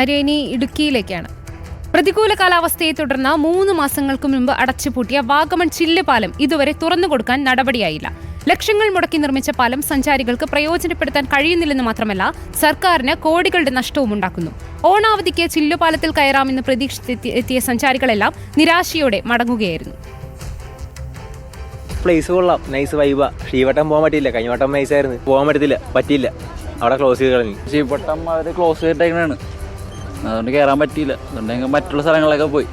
അരേനി ഇടുക്കിയിലേക്കാണ്. പ്രതികൂല കാലാവസ്ഥയെ തുടർന്ന് 3 മാസങ്ങൾക്ക് മുമ്പ് അടച്ചുപൂട്ടിയ വാഗമൺ ചില്ല് പാലം ഇതുവരെ തുറന്നുകൊടുക്കാൻ നടപടിയായില്ല. ലക്ഷങ്ങൾ മുടക്കി നിർമ്മിച്ച പാലം സഞ്ചാരികൾക്ക് പ്രയോജനപ്പെടുത്താൻ കഴിയുന്നില്ലെന്ന് മാത്രമല്ല സർക്കാരിന് കോടികളുടെ നഷ്ടവും ഉണ്ടാക്കുന്നു. ഓണാവധിക്ക് ചില്ലുപാലത്തിൽ കയറാമെന്ന് പ്രതീക്ഷിച്ചെത്തിയ സഞ്ചാരികളെല്ലാം നിരാശയോടെ മടങ്ങുകയായിരുന്നു. പ്ലേസ് കൊള്ളാം, നൈസ് വൈബ. ഷീവട്ടം പോകാൻ പറ്റിയില്ല, കഴിഞ്ഞ വട്ടം നൈസായിരുന്നു, പോകാൻ പറ്റില്ല, അവിടെ ക്ലോസ് ചെയ്ത് കളഞ്ഞു. ഷീവട്ടം അവർ ക്ലോസ് ചെയ്തിട്ടേക്കാണ്, അതുകൊണ്ട് കയറാൻ പറ്റിയില്ല. അതുകൊണ്ട് മറ്റുള്ള സ്ഥലങ്ങളിലൊക്കെ പോയി.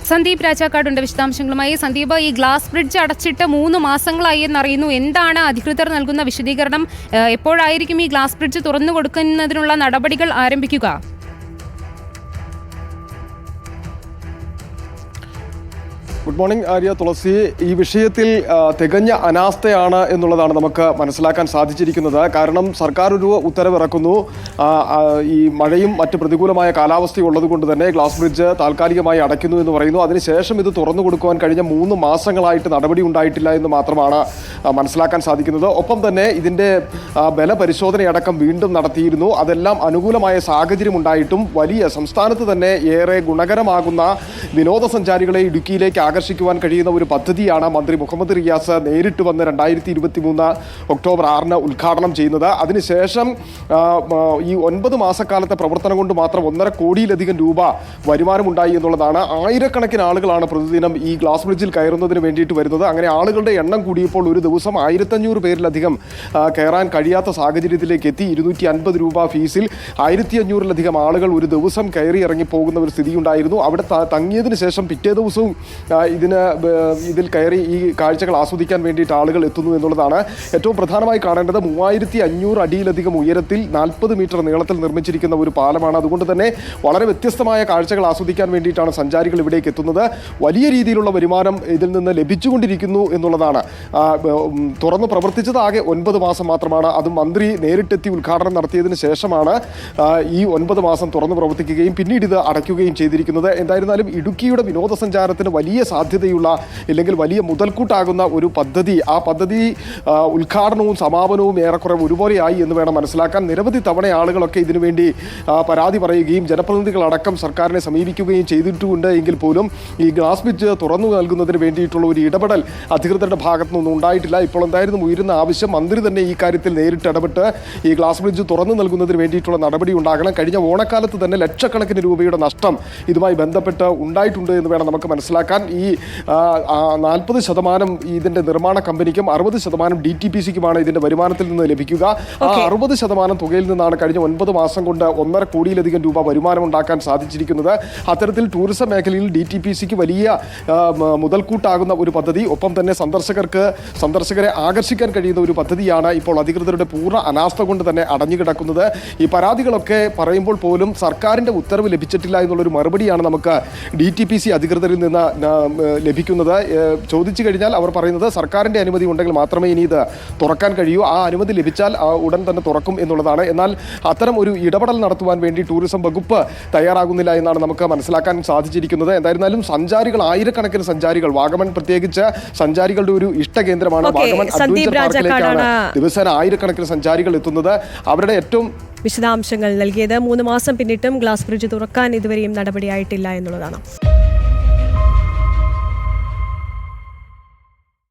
സന്ദീപ് രാജാക്കാടുണ്ട് വിശദാംശങ്ങളുമായി. സന്ദീപ്, ഈ ഗ്ലാസ് ബ്രിഡ്ജ് അടച്ചിട്ട് 3 മാസങ്ങളായി എന്നറിയുന്നു. എന്താണ് അധികൃതർ നൽകുന്ന വിശദീകരണം? എപ്പോഴായിരിക്കും ഈ ഗ്ലാസ് ബ്രിഡ്ജ് തുറന്നു കൊടുക്കുന്നതിനുള്ള നടപടികൾ ആരംഭിക്കുക? ഗുഡ് മോർണിംഗ് ആര്യ, തുളസി. ഈ വിഷയത്തിൽ തികഞ്ഞ അനാസ്ഥയാണ് എന്നുള്ളതാണ് നമുക്ക് മനസ്സിലാക്കാൻ സാധിച്ചിരിക്കുന്നത്. കാരണം സർക്കാർ ഒരു ഉത്തരവിറക്കുന്നു, ഈ മഴയും മറ്റ് പ്രതികൂലമായ കാലാവസ്ഥയും ഉള്ളതുകൊണ്ട് തന്നെ ഗ്ലാസ് ബ്രിഡ്ജ് താൽക്കാലികമായി അടയ്ക്കുന്നു എന്ന് പറയുന്നു. അതിനുശേഷം ഇത് തുറന്നു കൊടുക്കുവാൻ കഴിഞ്ഞ 3 മാസങ്ങളായിട്ട് നടപടി ഉണ്ടായിട്ടില്ല എന്ന് മാത്രമാണ് മനസ്സിലാക്കാൻ സാധിക്കുന്നത്. ഒപ്പം തന്നെ ഇതിൻ്റെ ബലപരിശോധനയടക്കം വീണ്ടും നടത്തിയിരുന്നു. അതെല്ലാം അനുകൂലമായ സാഹചര്യം ഉണ്ടായിട്ടും സംസ്ഥാനത്ത് തന്നെ ഏറെ ഗുണകരമാകുന്ന വിനോദസഞ്ചാരികളെ ഇടുക്കിയിലേക്ക് ആകർഷിക്കുവാൻ കഴിയുന്ന ഒരു പദ്ധതിയാണ് മന്ത്രി മുഹമ്മദ് റിയാസ് നേരിട്ട് വന്ന് 2023 ഒക്ടോബർ 6 ഉദ്ഘാടനം ചെയ്യുന്നത്. അതിനുശേഷം ഈ 9 മാസക്കാലത്തെ പ്രവർത്തനം കൊണ്ട് മാത്രം 1.5 കോടിയിലധികം രൂപ വരുമാനമുണ്ടായി എന്നുള്ളതാണ്. ആയിരക്കണക്കിന് ആളുകളാണ് പ്രതിദിനം ഈ ഗ്ലാസ് ബ്രിഡ്ജിൽ കയറുന്നതിന് വേണ്ടിയിട്ട് വരുന്നത്. അങ്ങനെ ആളുകളുടെ എണ്ണം കൂടിയപ്പോൾ ഒരു ദിവസം 1500 പേരിലധികം കയറാൻ കഴിയാത്ത സാഹചര്യത്തിലേക്ക് എത്തി. 250 രൂപ ഫീസിൽ 1500-ലധികം ആളുകൾ ഒരു ദിവസം കയറി ഇറങ്ങി പോകുന്ന ഒരു സ്ഥിതിയുണ്ടായിരുന്നു. അവിടെ തങ്ങിയതിന് ശേഷം പിറ്റേ ദിവസവും ഇതിൽ കയറി ഈ കാഴ്ചകൾ ആസ്വദിക്കാൻ വേണ്ടിയിട്ട് ആളുകൾ എത്തുന്നു എന്നുള്ളതാണ് ഏറ്റവും പ്രധാനമായി കാണേണ്ടത്. 3500 അടിയിലധികം ഉയരത്തിൽ 40 മീറ്റർ നീളത്തിൽ നിർമ്മിച്ചിരിക്കുന്ന ഒരു പാലമാണ്. അതുകൊണ്ട് തന്നെ വളരെ വ്യത്യസ്തമായ കാഴ്ചകൾ ആസ്വദിക്കാൻ വേണ്ടിയിട്ടാണ് സഞ്ചാരികൾ ഇവിടേക്ക് എത്തുന്നത്. വലിയ രീതിയിലുള്ള വരുമാനം ഇതിൽ നിന്ന് ലഭിച്ചുകൊണ്ടിരിക്കുന്നു എന്നുള്ളതാണ്. തുറന്ന് പ്രവർത്തിച്ചത് ആകെ 9 മാസം മാത്രമാണ്. അത് മന്ത്രി നേരിട്ടെത്തി ഉദ്ഘാടനം നടത്തിയതിന് ശേഷമാണ് ഈ 9 മാസം തുറന്ന് പ്രവർത്തിക്കുകയും പിന്നീട് ഇത് അടയ്ക്കുകയും ചെയ്തിരിക്കുന്നത്. എന്തായിരുന്നാലും ഇടുക്കിയുടെ വിനോദസഞ്ചാരത്തിന് വലിയ സാധ്യതയുള്ള, ഇല്ലെങ്കിൽ വലിയ മുതൽക്കൂട്ടാകുന്ന ഒരു പദ്ധതി, ആ പദ്ധതി ഉദ്ഘാടനവും സമാപനവും ഏറെക്കുറെ ഒരുപോലെയായി എന്ന് വേണം മനസ്സിലാക്കാൻ. നിരവധി തവണ ആളുകളൊക്കെ ഇതിനുവേണ്ടി പരാതി പറയുകയും ജനപ്രതിനിധികളടക്കം സർക്കാരിനെ സമീപിക്കുകയും ചെയ്തിട്ടുണ്ട്. എങ്കിൽ പോലും ഈ ഗ്ലാസ് ബ്രിഡ്ജ് തുറന്നു നൽകുന്നതിന് വേണ്ടിയിട്ടുള്ള ഒരു ഇടപെടൽ അധികൃതരുടെ ഭാഗത്തു നിന്നും ഉണ്ടായിട്ടില്ല. ഇപ്പോൾ എന്തായിരുന്നു ഉയരുന്ന ആവശ്യം? മന്ത്രി തന്നെ ഈ കാര്യത്തിൽ നേരിട്ട് ഇടപെട്ട് ഈ ഗ്ലാസ് ബ്രിഡ്ജ് തുറന്നു നൽകുന്നതിന് വേണ്ടിയിട്ടുള്ള നടപടി ഉണ്ടാകണം. കഴിഞ്ഞ ഓണക്കാലത്ത് തന്നെ ലക്ഷക്കണക്കിന് രൂപയുടെ നഷ്ടം ഇതുമായി ബന്ധപ്പെട്ട് ഉണ്ടായിട്ടുണ്ട് എന്ന് വേണം നമുക്ക് മനസ്സിലാക്കാൻ. ഈ 40% ഇതിൻ്റെ നിർമ്മാണ കമ്പനിക്കും 60% DTPCക്കുമാണ് ഇതിൻ്റെ വരുമാനത്തിൽ നിന്ന് ലഭിക്കുക. ആ 60% തുകയിൽ നിന്നാണ് കഴിഞ്ഞ 9 മാസം കൊണ്ട് 1.5 കോടിയിലധികം രൂപ വരുമാനം ഉണ്ടാക്കാൻ സാധിച്ചിരിക്കുന്നത്. അത്തരത്തിൽ ടൂറിസം മേഖലയിൽ DTPCക്ക് വലിയ മുതൽക്കൂട്ടാകുന്ന ഒരു പദ്ധതി, ഒപ്പം തന്നെ സന്ദർശകരെ ആകർഷിക്കാൻ കഴിയുന്ന ഒരു പദ്ധതിയാണ് ഇപ്പോൾ അധികൃതരുടെ പൂർണ്ണ അനാസ്ഥ കൊണ്ട് തന്നെ അടഞ്ഞുകിടക്കുന്നത്. ഈ പരാതികളൊക്കെ പറയുമ്പോൾ പോലും സർക്കാരിൻ്റെ ഉത്തരവ് ലഭിച്ചിട്ടില്ല എന്നുള്ളൊരു മറുപടിയാണ് നമുക്ക് DTPC അധികൃതരിൽ നിന്ന് ലഭിക്കുന്നത്. ചോദിച്ചു കഴിഞ്ഞാൽ അവർ പറയുന്നത് സർക്കാരിൻ്റെ അനുമതി ഉണ്ടെങ്കിൽ മാത്രമേ ഇനി ഇത് തുറക്കാൻ കഴിയൂ. ആ അനുമതി ലഭിച്ചാൽ ഉടൻ തന്നെ തുറക്കും എന്നുള്ളതാണ്. എന്നാൽ അത്തരം ഒരു ഇടപെടൽ നടത്തുവാൻ വേണ്ടി ടൂറിസം വകുപ്പ് തയ്യാറാകുന്നില്ല എന്നാണ് നമുക്ക് മനസ്സിലാക്കാൻ സാധിച്ചിരിക്കുന്നത്. എന്തായിരുന്നാലും ആയിരക്കണക്കിന് സഞ്ചാരികൾ, വാഗമൺ പ്രത്യേകിച്ച് സഞ്ചാരികളുടെ ഒരു ഇഷ്ടകേന്ദ്രമാണ്. വാഗമൺ അഡ്വഞ്ചർ പാർക്കിലേക്കാണ് ദിവസേന ആയിരക്കണക്കിന് സഞ്ചാരികൾ എത്തുന്നത്. അവരുടെ ഏറ്റവും വിശദാംശങ്ങൾ നൽകിയത്. 3 മാസം പിന്നിട്ടും ഗ്ലാസ് ബ്രിഡ്ജ് തുറക്കാൻ ഇതുവരെയും നടപടിയായിട്ടില്ല എന്നുള്ളതാണ്.